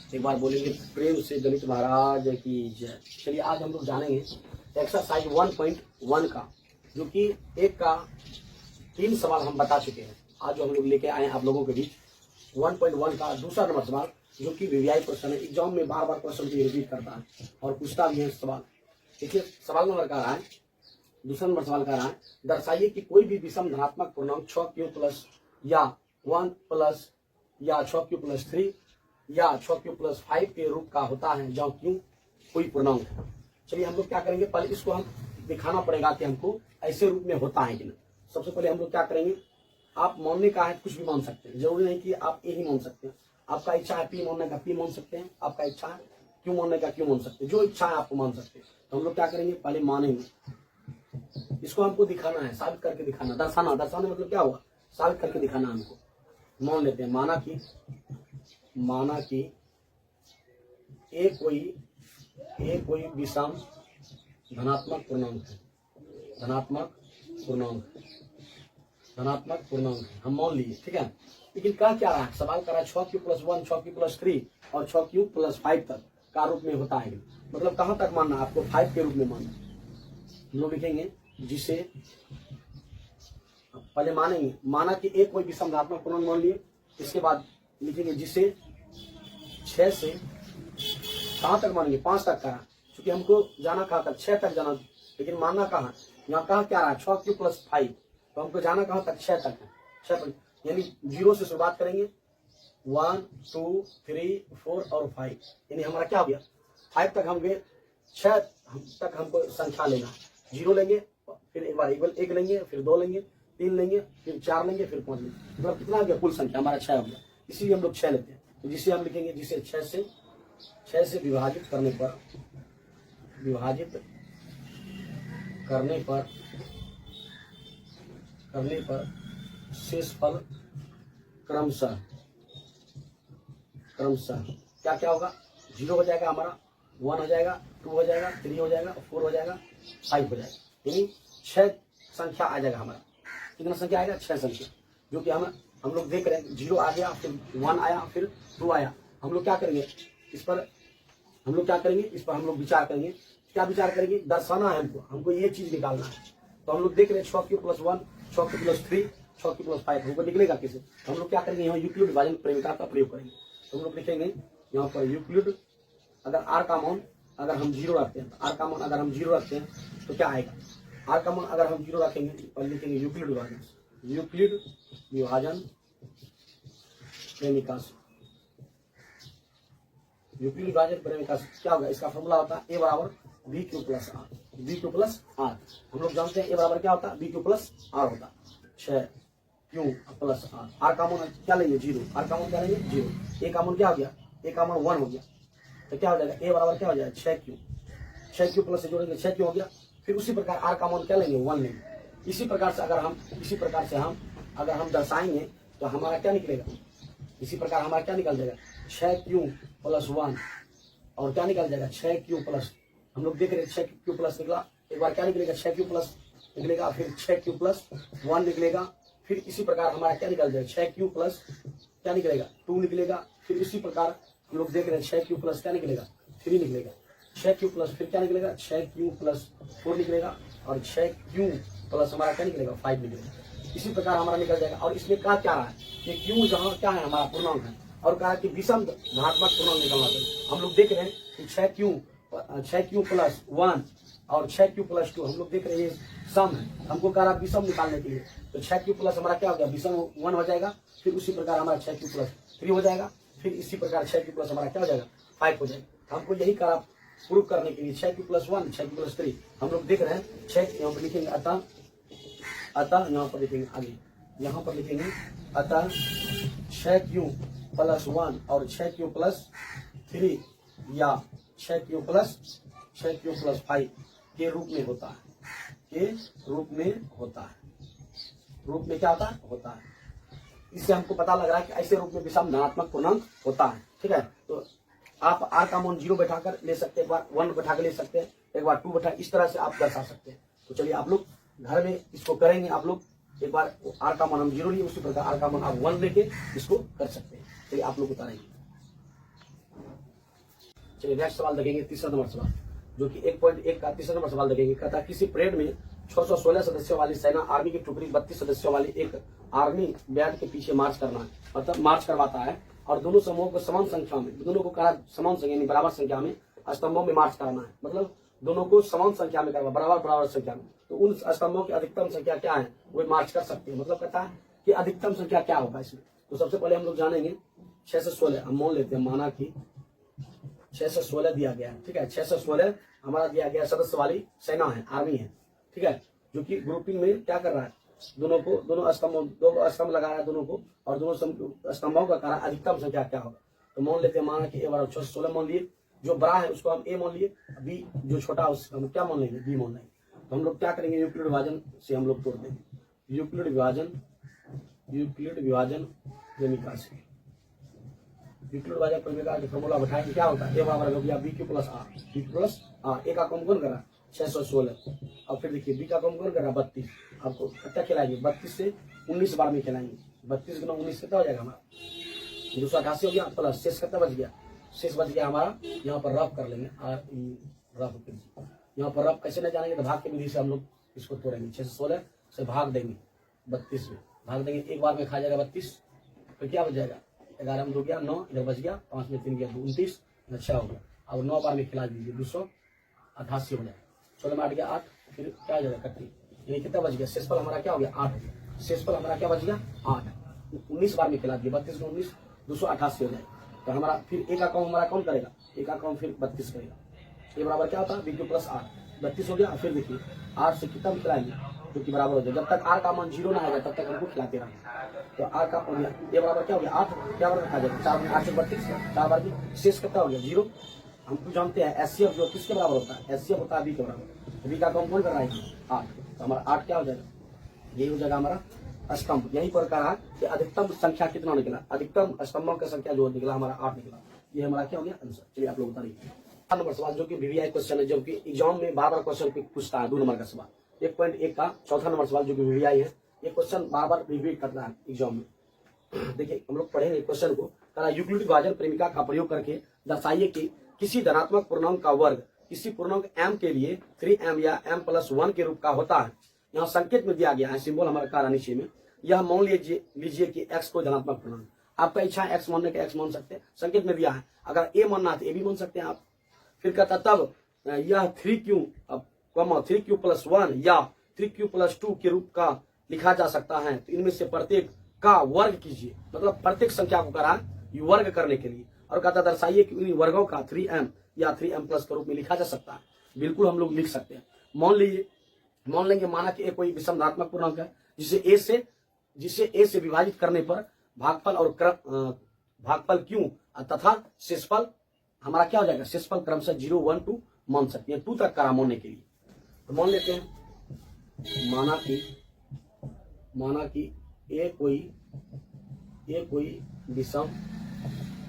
एक बार बोलेंगे प्रेम से गणित महाराज की जय। चलिए आज हम लोग जानेंगे एक्सरसाइज 1.1 का, जो कि एक का 3 सवाल हम बता चुके हैं। आज जो हम लोग लेके आए आप लोगों के बीच 1.1 का दूसरा नंबर सवाल, जो कि वीवीआई क्वेश्चन है। एग्जाम में बार बार क्वेश्चन को रिपीट करता है और पूछता भी है सवाल। देखिए सवाल नंबर का रहा है, दूसरा नंबर सवाल का रहा है, दर्शाइए कि कोई भी विषम धनात्मक पूर्णांक 6q प्लस या 1 प्लस या 6q प्लस 3 या 6q प्लस 5 के रूप का होता है जहाँ q कोई पूर्णांक है। चलिए हम लोग क्या करेंगे, पहले इसको हम दिखाना पड़ेगा कि हमको ऐसे रूप में होता है कि नहीं। सबसे पहले हम लोग क्या करेंगे, आप मानने का है कुछ भी मान सकते हैं, जरूरी नहीं कि आप ए ही मान सकते हैं। आपका इच्छा है पी मानने का पी मान सकते हैं, आपका इच्छा है क्यू मानने का क्यू मान सकते हैं, जो इच्छा है आपको मान सकते हैं। तो हम लोग क्या करेंगे, पहले मानेंगे, इसको हमको दिखाना है, साबित करके दिखाना, दर्शाना। दर्शाना मतलब क्या हुआ, साबित करके दिखाना हमको। मान लेते हैं, माना कि ए कोई विषम धनात्मक पूर्णांक है, धनात्मक पूर्णांक है, हम मान लिए, ठीक है। लेकिन कह क्या रहा है, सवाल कर रहा है 6q प्लस 1, 6q प्लस 3 और 6q प्लस 5 तक का रूप में होता है। मतलब कहां तक मानना, आपको 5 के रूप में मानना। हम लोग लिखेंगे जिसे पहले मानेंगे, माना कि एक कोई विषम धनात्मक पूर्णांक मान लिए। इसके बाद लिखेंगे जिसे 6 से कहां तक मानेंगे, 5 तक का, क्योंकि हमको जाना कहां तक, 6 तक जाना, लेकिन मानना कहां, यहाँ कहा क्या रहा है 6q प्लस 5, तो हमको जाना कहां तक, 6 तक है। 6 तक यानी 0 से शुरुआत करेंगे, 1 2 3 4 और 5, यानी हमारा क्या हो गया 5 तक हम गए। 6 तक हमको संख्या लेना, 0 लेंगे, फिर एक बार एक लेंगे, फिर 2 लेंगे, 3 लेंगे, फिर 4 लेंगे, फिर 5 लेंगे। मतलब कितना हो गया, कुल संख्या हमारा 6 हो गया। इसीलिए हम लोग 6 लेते हैं। तो जिसे हम लिखेंगे, जिसे 6 से विभाजित करने पर शेष फल क्रमशः क्या क्या होगा, 0 हो जाएगा हमारा, 1 हो जाएगा, 2 हो जाएगा, 3 हो जाएगा, 4 हो जाएगा, 5 हो जाएगा। यानी 6 संख्या आ जाएगा हमारा। कितना संख्या आएगा, 6 संख्या, जो कि हम लोग देख रहे हैं। 0 आ गया, फिर 1 आया, फिर 2 आया। हम लोग क्या करेंगे, इस पर हम लोग विचार करेंगे। क्या विचार करेंगे, दर्शाना है हमको ये चीज निकालना है। तो हम लोग देख रहे हैं 6q plus 1, 6q plus 3, 6q plus 5 हमको निकलेगा कैसे। तो हम लोग क्या करेंगे, यहाँ यूक्लिड विभाजन प्रेमिका का प्रयोग करेंगे। तो हम लोग लिखेंगे यहाँ पर यूक्लिड, अगर आर का मान अगर हम 0 रखते हैं, आर का मान अगर हम 0 रखते हैं तो क्या आएगा, आर का मान अगर हम 0 रखेंगे और लिखेंगे यूक्लिड विभाजन प्रेमिका से। यूक्लिड विभाजन प्रेमिका से क्या होगा, इसका फॉर्मूला होता है a बराबर bq प्लस r। हम लोग जानते हैं a बराबर क्या होता है, bq प्लस r होता है, 6q प्लस r। r का मान क्या लेंगे, 0, r का मान क्या लेंगे 0, a का मान क्या हो गया, a का मान 1 हो गया। तो क्या हो जाएगा, a बराबर क्या हो जाएगा 6q प्लस से जोड़ेंगे 6q हो गया। फिर उसी प्रकार r का मान क्या लेंगे, 1 लेंगे। इसी प्रकार से अगर हम दर्शाएंगे तो हमारा क्या निकलेगा, इसी प्रकार हमारा क्या निकल जाएगा 6q प्लस 1 और क्या निकल जाएगा 6q प्लस, हम लोग देख रहे हैं 6q प्लस निकला। एक बार क्या निकलेगा 6q प्लस निकलेगा, फिर 6q प्लस 1 निकलेगा। फिर इसी प्रकार हमारा क्या निकल जाएगा 6q प्लस क्या निकलेगा 2 निकलेगा। फिर इसी प्रकार हम लोग देख रहे हैं 6q प्लस क्या निकलेगा 3 निकलेगा। 6q प्लस फिर क्या निकलेगा 6q प्लस 4 निकलेगा और 6q प्लस हमारा क्या निकलेगा 5 निकलेगा। इसी प्रकार हमारा निकल जाएगा। और इसमें कहा क्या रहा है कि q जहाँ क्या है हमारा पूर्णांक है, और कहा कि विषम धनात्मक पूर्णांक निकलना चाहिए। हम लोग देख रहे हैं कि 6q प्लस 1 और 6q प्लस 2 हम लोग देख रहे हैं सम है। हमको कह रहा विषम निकालने के लिए, तो 6q प्लस हमारा क्या हो गया, विषम 1 हो जाएगा। फिर उसी प्रकार हमारा 6q प्लस 3 हो जाएगा। फिर इसी प्रकार 6q प्लस हमारा क्या हो जाएगा 5 हो जाएगा। हमको यही करा प्रूव करने के लिए 6q प्लस 1, 6q प्लस 3 हम लोग देख रहे हैं 6 यहाँ पर लिखेंगे, अतः यहाँ पर लिखेंगे, आगे यहाँ पर लिखेंगे अतः 6q प्लस 1 और 6q प्लस 3 या 6q प्लस 5 के रूप में होता है, रूप में क्या होता है। इससे हमको पता लग रहा है कि ऐसे रूप में विषम धनात्मक पूर्णांक होता है, ठीक है। तो आप r का मान 0 बैठाकर ले सकते हैं, एक बार 1 बैठा कर ले सकते हैं, एक बार 2 बैठा, इस तरह से आप दर्शा सकते हैं। तो चलिए आप लोग घर में इसको करेंगे। आप लोग एक बार r का मान हम 0 लिए, उसी प्रकार r का मान आप 1 लेके इसको कर सकते हैं। चलिए आप लोग उतारेंगे। चलिए नेक्स्ट सवाल देखेंगे, तीसरा नंबर सवाल, जो कि 1.1 का तीसरा नंबर सवाल देखेंगे। कहता है किसी परेड में 616 सदस्यों वाली सेना आर्मी की टुकड़ी 32 सदस्यों वाली एक आर्मी बैंड के पीछे मार्च करना है, मतलब मार्च करवाता है, और दोनों समूहों को समान संख्या में, दोनों को कहा समान संख्या यानी बराबर संख्या में स्तंभों में मार्च कराना है, मतलब दोनों को समान संख्या में करवा, बराबर संख्या में। तो उन स्तंभों की अधिकतम संख्या क्या है, वे मार्च कर सकते हैं। मतलब कहता है कि अधिकतम संख्या क्या होगा इसमें। तो सबसे पहले हम लोग जानेंगे 6 से 16, हम मान लेते हैं, माना कि 6 से 16 दिया गया है, ठीक है। 6 से 16 हमारा दिया गया सदस्य वाली सेना है, आर्मी है, ठीक है, जो कि ग्रुपिंग में क्या कर रहा है, दोनों को, दोनों स्तंभ लगा रहा है दोनों को, और दोनों स्तंभों का कारण अधिकतम संख्या क्या होगा। तो मान लेते हैं, माना कि ए बराबर 6 से 16 मान लिए, जो बड़ा है उसको हम ए मान लिए, बी जो छोटा है उसको हम क्या मान लेंगे, बी मान लेंगे। तो हम लोग क्या करेंगे, यूक्लिड विभाजन से हम लोग तोड़ देंगे, यूक्लिड विभाजन प्रेमिका से, यूक्लिड विभाजन प्रेमिका का फॉर्मूला बैठाएंगे, क्या होता है, ए बराबर हो गया B Q plus R, B plus R. A का कौन कौन करा 616, और फिर देखिए बी का कौन कौन करा 32, आपको कितना खिलाएंगे, 32 से 19 बार में खिलाएंगे, 32 गुना 19 कितना हो जाएगा हमारा 288 हो गया, प्लस शेष कितना बच गया, शेष बच गया हमारा, यहाँ पर रफ कर लेंगे, रफ कीजिए, यहाँ पर रफ कैसे नहीं जानेंगे, तो भाग की विधि से हम लोग इसको तोड़ेंगे, 6 से 16 से भाग देंगे 32 में, भाग देंगे, एक बार में खा जाएगा 32, फिर क्या बच जाएगा, 11 में 2 गया 9, इधर बच गया 5 में 3 गया 29, 6 हो गया। अब 9 बार में खिला दीजिए 288 हो जाएगा, 16 में 8 गया 8, फिर क्या हो जाएगा कट्टी, यानी कितना बच गया, शेषफल हमारा क्या हो गया 8 हो गया, शेषफल हमारा क्या बच गया 8, 19 बार में खिला दिए, 32 में 19 288 हो जाएगा। तो हमारा फिर एक अकाउंट हमारा कौन करेगा, एक अकाउंट फिर 32 करेगा, ये बराबर क्या होता है बी क्यू प्लस आर, 32 हो गया। फिर देखिए आर से कितना खिलाएंगे जो कि बराबर हो जाए, जब तक आर का मान 0 ना आएगा तब तक हमको खिलाते रहेंगे। तो आर का हो गया, ये बराबर क्या हो गया 8, क्या बराबर खा जाएगा 4 में 8 से 32, 4 बार की शेष कितना हो गया 0। हम जानते हैं एचसीएफ जो किसके बराबर होता है, एचसीएफ होता है बी के बराबर, बी का अकाउंट कौन कर रहा है 8, तो हमारा 8 क्या हो जाएगा, यही हो जाएगा हमारा स्तंभ। यही पर कहा कि अधिकतम संख्या कितना निकला, अधिकतम स्तंभों की संख्या जो निकला हमारा 8 निकला, ये हमारा क्या हो गया आंसर। चलिए आप लोग बता रही नंबर सवाल जो कि वीवीआई क्वेश्चन है, जो कि एग्जाम में बार बार क्वेश्चन पूछता है, 2 नंबर का सवाल, 1.1 का चौथा नंबर सवाल जो कि वीवीआई है, ये क्वेश्चन बार बार रिपीट करता है एग्जाम में। देखिए हम लोग पढ़ेंगे क्वेश्चन को, कहा यूक्लिड विभाजन प्रेमिका का प्रयोग करके दर्शाइए कि किसी धनात्मक पूर्णांक का वर्ग किसी पूर्णांक m के लिए 3m या m+1 के रूप का होता है। यहाँ संकेत में दिया गया है, सिंबल हमारे कारण नीचे में, यह मान लीजिए कि x को धनात्मक पूर्णांक, आपका इच्छा है x मानने का x मान सकते हैं, संकेत में दिया है, अगर a मानना है तो a भी मान सकते हैं आप। फिर कहता तब यह 3q+1 या 3q+2 के रूप का लिखा जा सकता है, तो इनमें से प्रत्येक का वर्ग कीजिए, मतलब प्रत्येक संख्या को करा वर्ग करने के लिए, और कहता दर्शाइए कि इन वर्गों का 3m या 3m+ के रूप में लिखा जा सकता है। बिल्कुल हम लोग लिख सकते हैं, मान लेंगे माना कि कोई विषम धनात्मक पूर्णांक है जिसे a से विभाजित करने पर भागफल और भागफल q तथा शेषफल हमारा क्या हो जाएगा, शेषफल क्रमशः 0, 1, 2 मान सकते हैं, 2 तक करा मानने के लिए। तो मान लेते हैं, माना कि ए कोई विषम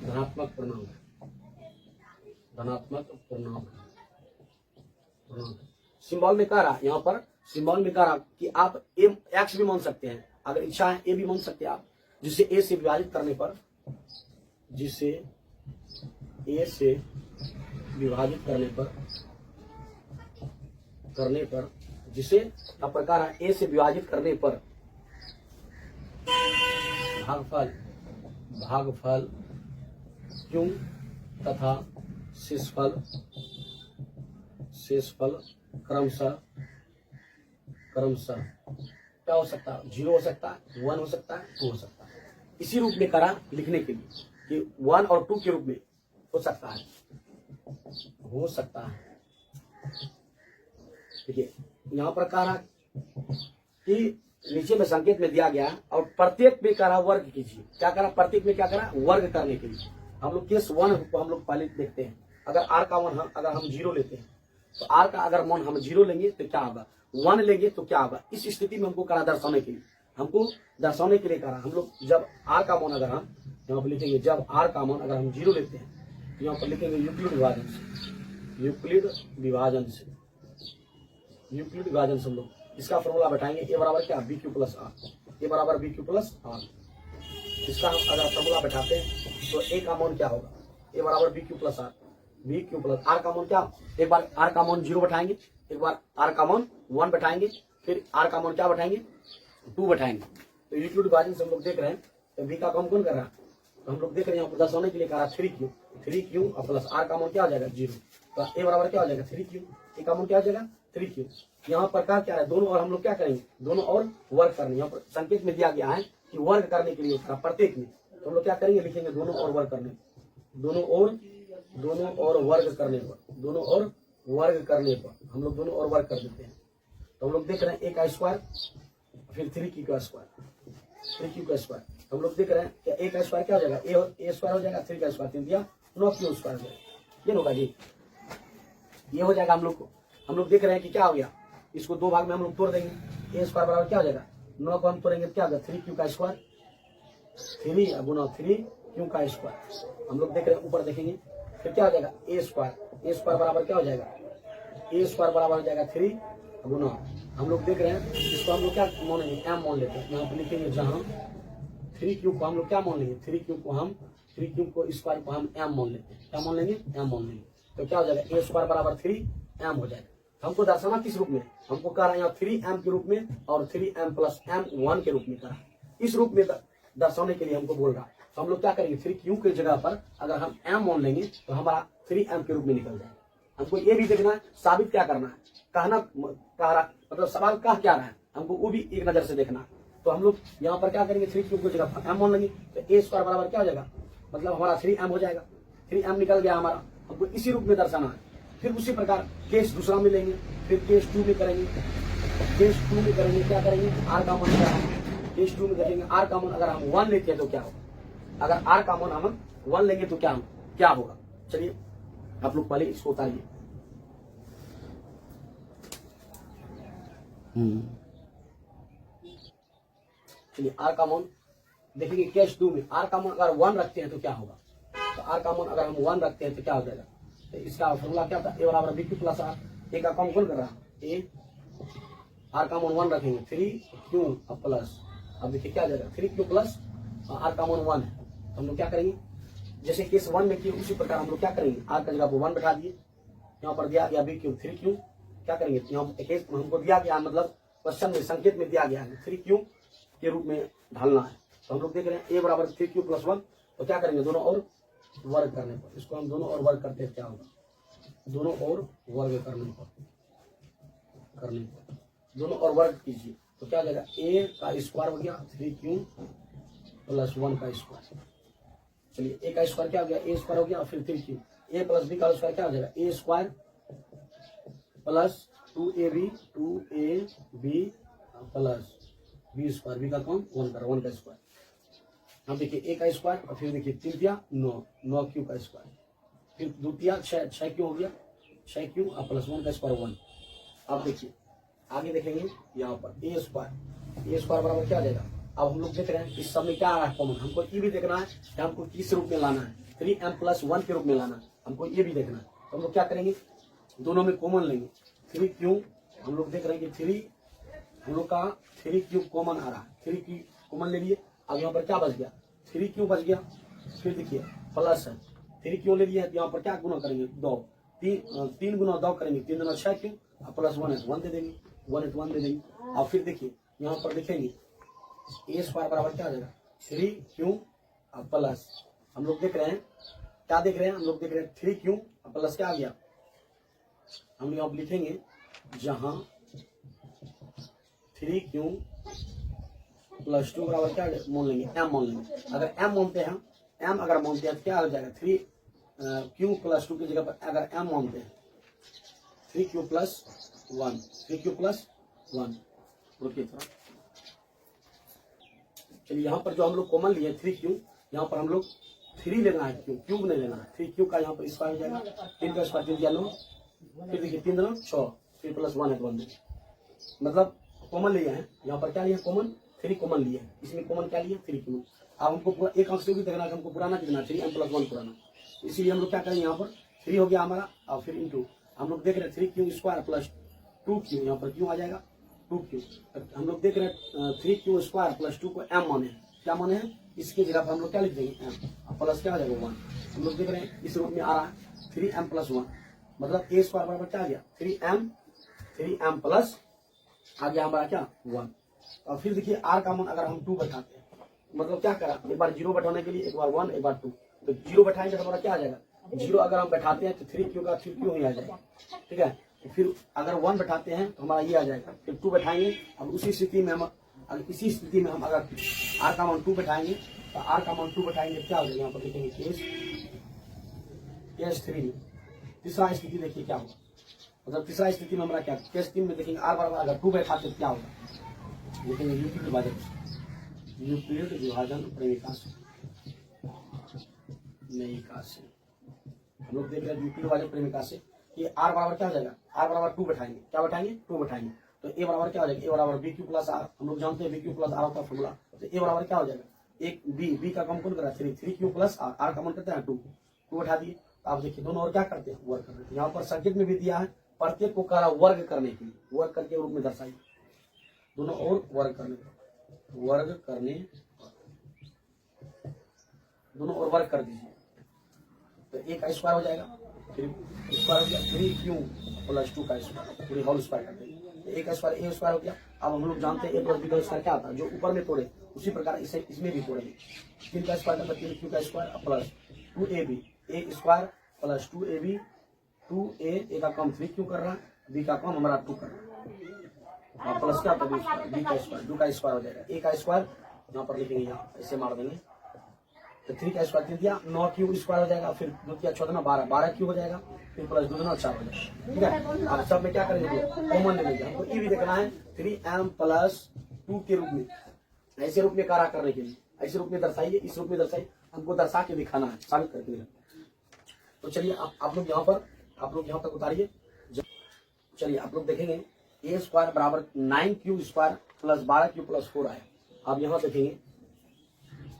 धनात्मक पूर्णांक सिंबल में कह रहा, यहाँ पर सिंबल में कह रहा कि आप x भी मान सकते हैं, अगर इच्छा है a भी मान सकते हैं आप, जिसे a से विभाजित करने पर, जिसे a से विभाजित करने पर जिसे अब प्रकार है a से विभाजित करने पर भागफल क्यों तथा शेषफल क्रमशः क्या हो सकता है, 0 हो सकता है, 1 हो सकता है, 2 हो सकता है। इसी रूप में करा लिखने के लिए कि 1 और 2 के रूप में हो सकता है। देखिए यहाँ पर कहा कि नीचे में संकेत में दिया गया और प्रत्येक में करा वर्ग कीजिए, क्या करा, प्रत्येक में क्या करा वर्ग करने के लिए। हम लोग केस 1 को हम लोग पहले देखते हैं, अगर r का मान अगर हम 0 लेते हैं तो r का अगर मान हम 0 लेंगे तो क्या होगा, 1 लेंगे तो क्या होगा। इस स्थिति में हमको करा दर्शाने के लिए करा, हम लोग जब r का मान अगर हम यहाँ पर लिखेंगे, जब r का मान अगर हम 0 लेते हैं तो यहाँ पर लिखेंगे यूक्लिड विभाजन से हम लोग इसका फॉर्मूला बैठाएंगे, ए बराबर क्या बी क्यू प्लस आर, ए बराबर बी क्यू प्लस आर। इसका हम अगर फॉर्मूला बैठाते हैं तो ए का मान क्या होगा, ए बराबर B Q plus R, B Q plus R का मान क्या, एक बार आर का मान 0 बैठाएंगे, एक बार आर का मान 1 बैठाएंगे, फिर आर का मान क्या बैठाएंगे 2 बैठाएंगे। तो यूक्लिड विभाजन से हम लोग देख रहे हैं तो बी का काम कौन कर रहा है, तो हम लोग देख रहे हैं यहाँ पर दर्शाने के लिए कह रहा है 3q और प्लस आर का मान क्या हो जाएगा 0, तो ए बराबर क्या हो जाएगा 3q, ए का मान क्या हो जाएगा 3q। यहाँ पर क्या क्या है दोनों और हम लोग क्या करेंगे, दोनों और वर्ग करने, यहाँ पर संकेत में दिया गया है कि वर्ग करने के लिए प्रत्येक में, तो हम लोग क्या करेंगे लिखेंगे दोनों और वर्ग करने, दोनों और वर्ग करने पर, दोनों और वर्ग करने पर हम लोग दोनों और वर्ग कर देते हैं। तो हम लोग देख रहे हैं ए का स्क्वायर फिर 3q का स्क्वायर, 3q का स्क्वायर, हम लोग देख रहे हैं कि ए का स्क्वायर क्या हो जाएगा, ए स्क्वायर हो जाएगा, 3 का स्क्वायर 3 दिया 9q स्क्वायर हो जाएगा, ये होगा जी, ये हो जाएगा। हम लोग देख रहे हैं कि क्या हो गया, इसको दो भाग में हम लोग तोड़ देंगे, ए स्क्वायर बराबर क्या हो जाएगा 9 को हम तोड़ेंगे क्या होगा 3q का स्क्वायर, 3 गुना 3q का स्क्वायर। हम लोग देख रहे हैं ऊपर देखेंगे फिर क्या हो जाएगा ए स्क्वायर बराबर क्या हो जाएगा, ए स्क्वायर बराबर हो जाएगा 3 गुना, हम लोग देख रहे हैं इसको हम लोग क्या मानेंगे एम मान लेते हैं, यहाँ पर लिखेंगे जहाँ 3q को हम लोग क्या मान लेंगे, 3q को स्क्वायर को हम एम मान लेते हैं, क्या मान लेंगे एम मान लेंगे, तो क्या हो जाएगा ए स्क्वायर बराबर 3m हो जाएगा। हमको दर्शाना किस रूप में, हमको कह रहा है यहाँ 3m के रूप में और 3m प्लस m1 के रूप में कह रहा है, इस रूप में दर्शाने के लिए हमको बोल रहा है। तो हम लोग क्या करेंगे 3q के जगह पर अगर हम m मान लेंगे तो हमारा 3m के रूप में निकल जाएगा। हमको ये भी देखना है साबित क्या करना है, कहना कह रहा मतलब सवाल कह क्या रहा है, हमको वो भी एक नजर से देखना है। तो हम लोग यहाँ पर क्या करेंगे 3q की जगह पर m मान लेंगे, तो ए स्क्वायर बराबर क्या हो जाएगा, मतलब हमारा 3m हो जाएगा, 3m निकल गया हमारा। हमको इसी रूप में दर्शाना है। फिर उसी प्रकार केस दूसरा में लेंगे, फिर केस 2 में करेंगे, केस 2 में करेंगे क्या करेंगे आर का मान क्या है, केस 2 में देखेंगे आर का मान अगर हम 1 लेते हैं तो क्या होगा, अगर आर का मान हम 1 लेंगे तो क्या होगा। चलिए आप लोग पहले इसको उतारिए, चलिए आर का मान देखेंगे केस 2 में आर का मान अगर 1 रखते हैं तो क्या होगा, तो आर का मान अगर हम 1 रखते हैं तो क्या हो जाएगा, तो इसका फॉर्मूला क्या था ए बराबर B Q plus R, A का काम कौन कर रहा है ए, आर का मान 1 रखेंगे 3q प्लस, अब देखिए क्या आ जाएगा 3q प्लस आर का मान 1 है, तो हम लोग क्या करेंगे जैसे केस 1 में किए उसी प्रकार हम लोग क्या करेंगे आर का जगह पर 1 बैठा दिए, यहाँ पर दिया गया बी क्यू 3q, क्या करेंगे यहाँ केस हमको दिया गया मतलब क्वेश्चन में संकेत में दिया गया है 3q के रूप में ढालना है। तो हम लोग देख रहे हैं ए बराबर 3q प्लस 1, तो क्या करेंगे दोनों और वर्ग करने पर, इसको हम दोनों और वर्ग करते हैं क्या होगा, दोनों और वर्ग करने पर दोनों और वर्ग कीजिए तो क्या हो जाएगा ए का स्क्वायर हो गया 3q प्लस 1 का स्क्वायर। चलिए ए का स्क्वायर क्या हो गया ए स्क्वायर हो गया और फिर 3q, ए प्लस बी का स्क्वायर क्या हो जाएगा A square plus 2ab plus B square, B का कौन 1 का स्क्वायर। अब देखिए ए का स्क्वायर और फिर देखिए 3 दिया 9q का स्क्वायर, फिर द्वितीय 6q हो गया 6q और प्लस 1 का स्क्वायर 1। अब देखिए आगे देखेंगे यहाँ पर ए स्क्वायर बराबर क्या आ जाएगा, अब हम लोग देख रहे हैं इस सब में क्या आ रहा है कॉमन, हमको ये भी देखना है कि हमको किस रूप में लाना है 3m प्लस 1 के रूप में लाना है, हमको ये भी देखना है। तो हम लोग क्या करेंगे दोनों में कॉमन लेंगे 3q, हम लोग देख रहे हैं कि 3 हम लोग का 3q कॉमन आ रहा है, 3q कॉमन ले लिए, अब यहाँ पर क्या बच गया 3q बच गया, फिर देखिए प्लस है 3q ले लिया, यहाँ पर क्या गुना करेंगे 2, 3 गुना 2 करेंगे 3 गुना 6q प्लस 1 दे देंगे 1 दे देंगे। और फिर देखिए यहाँ पर देखेंगे ए स्क्वायर बराबर क्या आ जाएगा 3q प्लस, हम लोग देख रहे हैं क्या देख रहे हैं, हम लोग देख रहे हैं 3q प्लस क्या आ गया, हम लोग अब लिखेंगे जहां 3q प्लस 2 बराबर क्या मान लेंगे m मान लेंगे, अगर m मानते हैं m अगर मानते हैं तो क्या हो जाएगा 3q प्लस 2 की जगह पर अगर m मानते हैं 3q प्लस 1 रुकिए थोड़ा। चलिए यहाँ पर जो हम लोग कॉमन लिए 3q, यहाँ पर हम लोग 3 लेना है, क्यूब नहीं लेना है, 3q का यहाँ पर स्क्वायर हो जाएगा 3 का स्क्वायर 3 दिया 9, फिर देखिए 3 दूना 6 फिर प्लस 1 है 1 मतलब कॉमन लिए हैं, यहाँ पर क्या लिया कॉमन 3 कॉमन लिए हैं, इसमें कॉमन क्या लिया 3q। अब हमको पूरा एक अंश भी देखना है, हमको पुराना कितना 3m प्लस 1 पुराना, इसीलिए हम लोग क्या करेंगे यहाँ पर 3 हो गया हमारा और फिर इंटू हम लोग देख रहे हैं 3q स्क्वायर प्लस 2q, यहाँ पर क्यों आ जाएगा 2q, हम लोग देख रहे हैं 3q स्क्वायर प्लस 2 को m माने क्या माने हैं, इसके जगह पर हम लोग क्या लिख देंगे m प्लस क्या हो जाएगा 1। हम लोग देख रहे हैं इस रूप में आ रहा है 3m प्लस 1, मतलब a स्क्वायर बराबर क्या आ गया 3m प्लस आ गया हमारा क्या 1। और फिर देखिए r का मान अगर हम 2 बैठाते हैं, मतलब क्या करा, एक बार 0 बैठाने के लिए एक बार 1 एक बार 2, तो 0 बैठाएंगे तो हमारा क्या आ जाएगा 0, अगर हम बैठाते हैं तो 3q का 3q ही आ जाएगा, ठीक है। तो फिर अगर 1 बैठाते हैं तो हमारा ये आ जाएगा, फिर 2 बैठाएंगे। अब उसी स्थिति में हम अगर r का मान 2 बैठाएंगे तो r का मान 2 बैठाएंगे क्या हो जाएगा, यहाँ पर देखेंगे केस 3 में तीसरा स्थिति देखिए क्या होगा, मतलब तीसरा स्थिति में हमारा क्या केस 3 में देखेंगे r बराबर अगर 2 बैठाते तो क्या होगा, देखेंगे यूक्लिड विभाजन प्रेमिका से हम लोग देख रहे हैं यूक्लिड विभाजन प्रेमिका से कि r बराबर क्या हो जाएगा, r बराबर 2 बैठाएंगे, क्या बैठाएंगे 2 बैठाएंगे, तो a बराबर क्या हो जाएगा, a बराबर bq प्लस r, हम लोग जानते हैं bq प्लस r का फॉर्मूला, तो a बराबर क्या हो जाएगा एक b का कम कौन करा 3q प्लस r का मान करते हैं 2 बैठा दिए। तो आप देखिए दोनों और क्या करते हैं वर्ग करते हैं, यहाँ पर संकेत में भी दिया है प्रत्येक को करा वर्ग करने के लिए, वर्ग करके रूप में दर्शाइए, दोनों और वर्ग करने दोनों और वर्ग कर दीजिए, तो a का स्क्वायर हो जाएगा, फिर स्क्वायर हो गया 3q प्लस 2 का स्क्वायर, पूरी होल स्क्वायर कर देंगे, a का स्क्वायर a स्क्वायर हो गया। अब हम लोग जानते हैं a प्लस b का स्क्वायर क्या आता है, जो ऊपर में तोड़े उसी प्रकार इसे इसमें भी तोड़ेंगे, 3 का स्क्वायर मतलब 3q का square plus 2ab, a square plus 2ab, 2a का कम 3q कर रहा है, b का कम हमारा 2 कर रहा है, प्लस क्या होता है b का स्क्वायर 2 का स्क्वायर हो जाएगा, a का स्क्वायर यहाँ पर लिखेंगे, यहाँ ऐसे मार देंगे, तो 3 का स्क्वायर 3 दिया 9q स्क्वायर हो जाएगा, फिर 2 किया 14 12q हो जाएगा, फिर प्लस 2 4 हो जाएगा, ठीक है। अब सब में क्या करेंगे कॉमन ले लेंगे, हमको ये भी देखना है 3m प्लस 2 के रूप में, ऐसे रूप में कारा करने के लिए ऐसे रूप में दर्शाइए, इस रूप में दर्शाइए, हमको दर्शा के दिखाना है, साबित करके दिखाना। तो चलिए आप लोग यहाँ तक उतारिए, चलिए आप लोग देखेंगे a स्क्वायर बराबर 9q square plus 12q plus 4 आया। आप यहाँ देखेंगे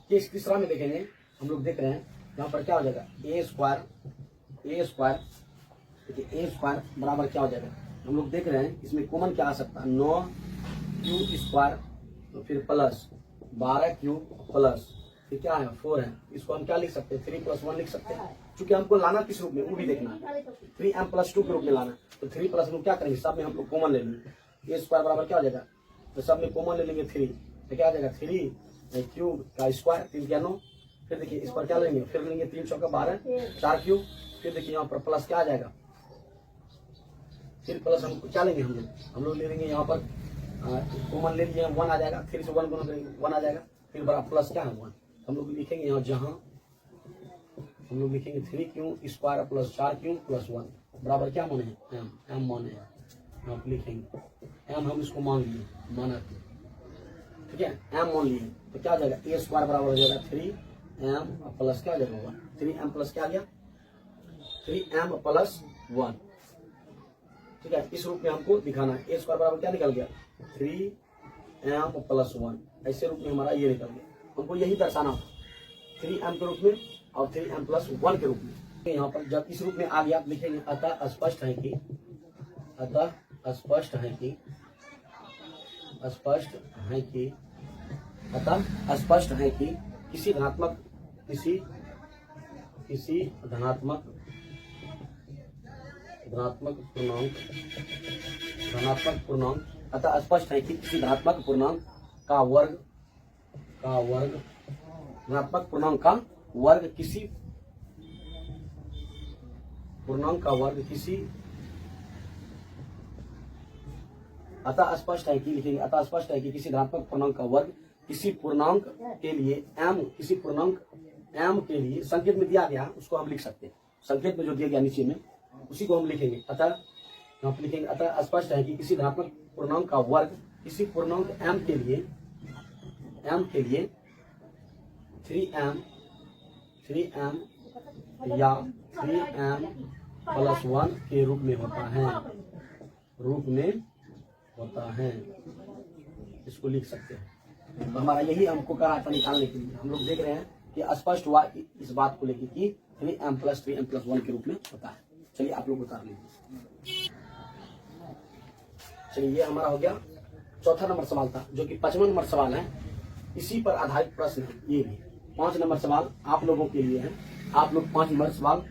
केस तीसरा में देखेंगे, हम लोग देख रहे हैं यहाँ पर क्या हो जाएगा a स्क्वायर देखिए a स्क्वायर बराबर क्या हो जाएगा, हम लोग देख रहे हैं इसमें कॉमन क्या आ सकता है 9q स्क्वायर, तो फिर प्लस 12q प्लस फिर क्या है 4 है, इसको हम क्या लिख सकते हैं 3 प्लस 1 लिख सकते हैं, क्योंकि हमको लाना किस रूप में वो भी देखना है, 3m प्लस 2 के रूप में लाना, तो 3 प्लस हम क्या करेंगे सब में हम लोग कॉमन ले लेंगे, a स्क्वायर बराबर क्या हो जाएगा, तो सब में कॉमन ले लेंगे 3, तो क्या आ जाएगा 3q का स्क्वायर 3 क्या 9, फिर देखिए इस पर क्या लेंगे, फिर लेंगे 3 चौका 12 4q, फिर देखिए यहाँ पर प्लस क्या आ जाएगा, फिर प्लस हम क्या लेंगे हम लोग ले लेंगे यहाँ पर कॉमन ले लिए 1 आ जाएगा, 3 से 1 गुना करेंगे 1 आ जाएगा, फिर बड़ा प्लस क्या है 1, हम लोग लिखेंगे यहाँ जहाँ हम लोग लिखेंगे 3q square plus 4q plus 1 बराबर क्या माने m माने हैं, यहाँ पर लिखेंगे m हम इसको मान लिए माना, ठीक है m मान लिए, तो क्या आ जाएगा a स्क्वायर बराबर हो जाएगा 3m प्लस क्या आ जाएगा 1, 3m प्लस क्या आ गया 3m प्लस 1, ठीक है। इस रूप में हमको दिखाना है, a स्क्वायर बराबर क्या निकल गया 3m प्लस 1, ऐसे रूप में हमारा ये निकल गया, हमको यही दर्शाना 3m के रूप में और 3m प्लस 1 के रूप में। यहाँ पर जब इस रूप में आ गया आप लिखेंगे अतः स्पष्ट है कि किसी धनात्मक पूर्णांक अतः स्पष्ट है कि किसी धनात्मक पूर्णांक का वर्ग किसी अतः स्पष्ट है कि लिखेंगे अतः स्पष्ट है कि किसी धनात्मक पूर्णांक का वर्ग किसी पूर्णांक के लिए m के लिए संकेत में दिया गया उसको हम लिख सकते हैं, संकेत में जो दिया गया नीचे में उसी को हम लिखेंगे, अतः यहाँ पर लिखेंगे अतः स्पष्ट है कि किसी धनात्मक पूर्णांक का वर्ग किसी पूर्णांक m के लिए 3m या 3m प्लस 1 के रूप में होता है, इसको लिख सकते हैं। तो हमारा यही हमको कहा था निकालने के लिए, हम लोग देख रहे हैं कि स्पष्ट हुआ इस बात को लेकर कि 3m प्लस 1 के रूप में होता है। चलिए आप लोग उतार लीजिए। चलिए ये हमारा हो गया चौथा नंबर सवाल था, जो कि 5वां नंबर सवाल है, इसी पर आधारित प्रश्न है। ये भी 5 नंबर सवाल आप लोगों के लिए है, आप लोग 5 नंबर सवाल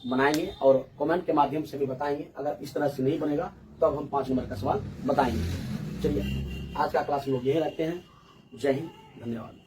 बनाएंगे और कमेंट के माध्यम से भी बताएंगे। अगर इस तरह से नहीं बनेगा तो अब हम 5 नंबर का सवाल बताएंगे। चलिए आज का क्लास हम लोग यही रखते हैं। जय हिंद, धन्यवाद।